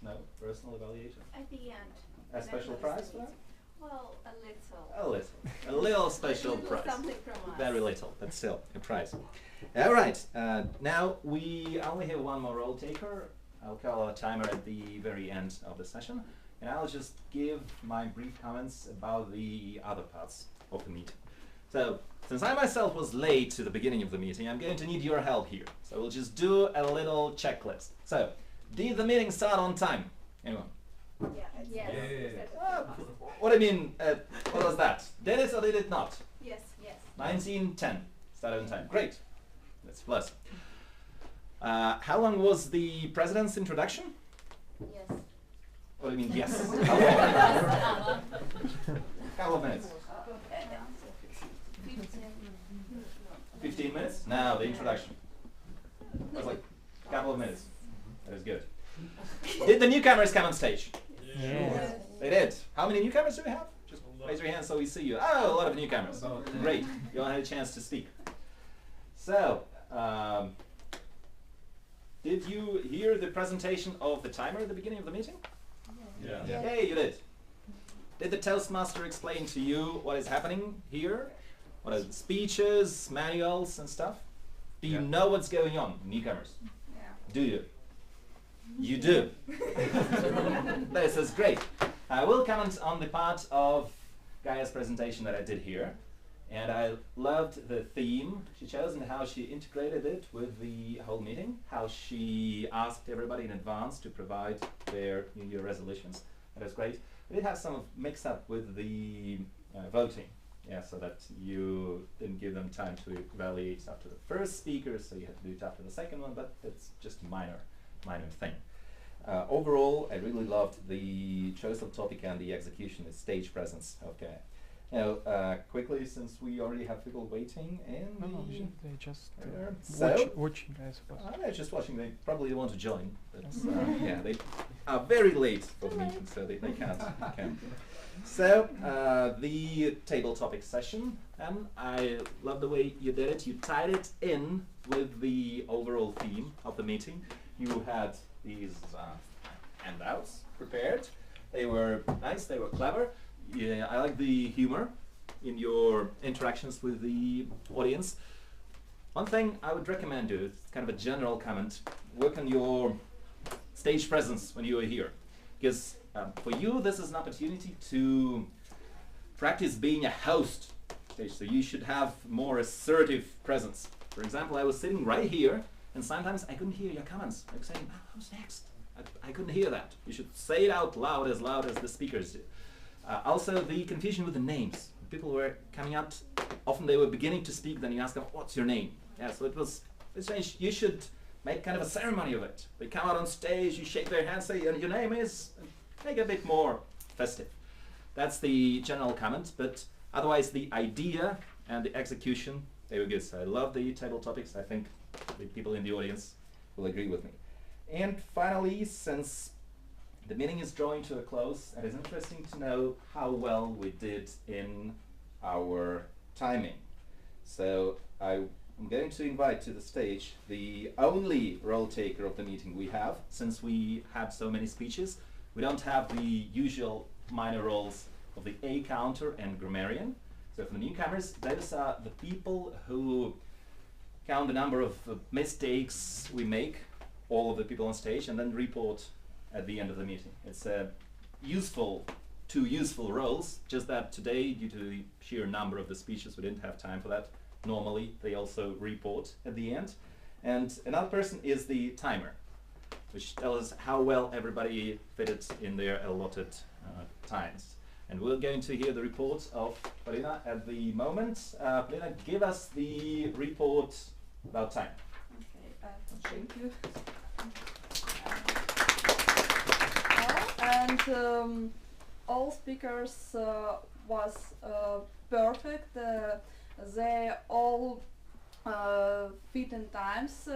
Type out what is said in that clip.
No personal evaluation? At the end. A special prize for that? Well, a little. A little. A little special prize. Something from us. Very little, but still a prize. All right. Now we only have one more role taker. I'll call a timer at the very end of the session, and I'll just give my brief comments about the other parts of the meeting. So, since I myself was late to the beginning of the meeting, I'm going to need your help here. So we'll just do a little checklist. So, did the meeting start on time? Anyone? Yeah. What do you mean? What was that? Did it or did it not? Yes. 19:10. Started on time. Great. That's a plus. How long was the president's introduction? Yes. What do you mean, yes? How long? Couple of minutes. 15 minutes? Now the introduction. That was like a couple of minutes. That is good. Did the newcomers come on stage? Yes. They did. How many newcomers do we have? Just raise your hand so we see you. Oh, a lot of newcomers. Great. You all had a chance to speak. So, did you hear the presentation of the timer at the beginning of the meeting? Yeah. Hey, you did. Did the Toastmaster explain to you what is happening here? What are the speeches, manuals, and stuff? Do you know what's going on, newcomers? Yeah. Do you? You do. This is great. I will comment on the part of Gaia's presentation that I did here. And I loved the theme she chose and how she integrated it with the whole meeting, how she asked everybody in advance to provide their New Year resolutions. That is great. We did have some mix up with the voting, so that you didn't give them time to evaluate after the first speaker, so you had to do it after the second one, but it's just a minor thing. Overall, I really loved the choice of topic and the execution, the stage presence. Okay. Now, quickly, since we already have people waiting in They just watching, I suppose. they're just watching. They probably want to join, but yeah, they are very late for the meeting, so they can't. So, the table topic session, and I love the way you did it. You tied it in with the overall theme of the meeting. You had these handouts prepared. They were nice, they were clever. Yeah, I like the humor in your interactions with the audience. One thing I would recommend you, it's kind of a general comment, work on your stage presence when you are here. Because for you, this is an opportunity to practice being a host stage. So you should have more assertive presence. For example, I was sitting right here, and sometimes I couldn't hear your comments. I was saying, who's next? I couldn't hear that. You should say it out loud as the speakers do. Also, the confusion with the names. People were coming out, often they were beginning to speak, then you ask them, what's your name? Yeah, so it was strange. You should make kind of a ceremony of it. They come out on stage, you shake their hand, say, and your name is, make it a bit more festive. That's the general comment, but otherwise the idea and the execution, they were good. So I love the table topics. I think the people in the audience will agree with me. And finally, since the meeting is drawing to a close, it is interesting to know how well we did in our timing. So I'm going to invite to the stage the only role taker of the meeting we have. Since we had so many speeches, we don't have the usual minor roles of the A counter and grammarian. So for the newcomers, those are the people who count the number of mistakes we make, all of the people on stage, and then report at the end of the meeting. It's two useful roles, just that today, due to the sheer number of the speeches, we didn't have time for that. Normally, they also report at the end. And another person is the timer, which tells us how well everybody fitted in their allotted times. And we're going to hear the report of Polina at the moment. Polina, give us the report about time. Okay, thank you. And all speakers was perfect. They all fit in times.